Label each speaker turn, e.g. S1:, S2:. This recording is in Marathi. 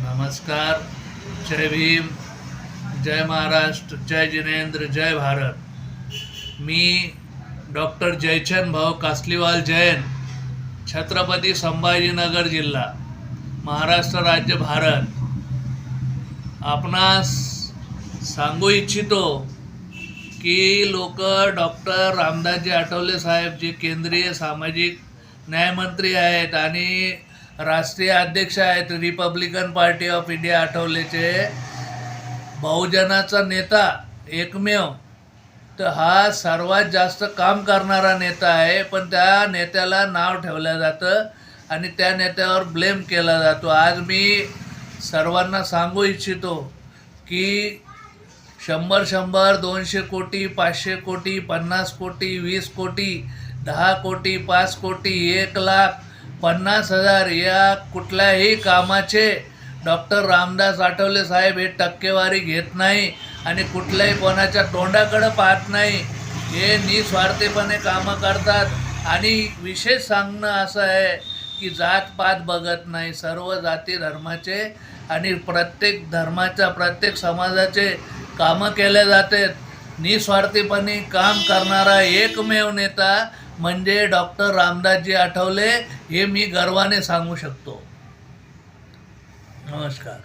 S1: नमस्कार. जय भीम, जय महाराष्ट्र, जय जिनेंद्र, जय भारत. मी डॉक्टर जयचंद भाऊ कासलीवाल जैन, छत्रपती संभाजीनगर जिल्हा, महाराष्ट्र राज्य, भारत. आपणास सांगू इच्छितो की लोक डॉक्टर रामदासजी आठवले साहेब जे केंद्रीय सामाजिक न्यायमंत्री आहेत आणि राष्ट्रीय अध्यक्ष आहेत रिपब्लिकन पार्टी ऑफ इंडिया आठवलेचे, बहुजनाचा नेता एकमेव, तर हा सर्वात जास्त काम करणारा नेता आहे. पण त्या नेत्याला नाव ठेवलं जातं आणि त्या नेत्यावर ब्लेम केला जातो. आज मी सर्वांना सांगू इच्छितो की 100 200 कोटी, 500 कोटी, 50 कोटी, 20 कोटी, 10 कोटी, 5 कोटी, 1,50,000 या कुठल्याही कामाचे डॉक्टर रामदास आठवले साहेब हे टक्केवारी घेत नाही आणि कुठल्याही कोणाच्या तोंडाकडे पाहत नाही. हे निस्वार्थीपणे कामं करतात. आणि विशेष सांगणं असं आहे की जातपात बघत नाही, सर्व जाती धर्माचे आणि प्रत्येक धर्माच्या प्रत्येक समाजाचे कामं केले जातात. निस्वार्थीपणे काम करणारा एकमेव नेता म्हणजे डॉक्टर रामदासजी आठवले, हे मी गर्वाने सांगू शकतो. नमस्कार.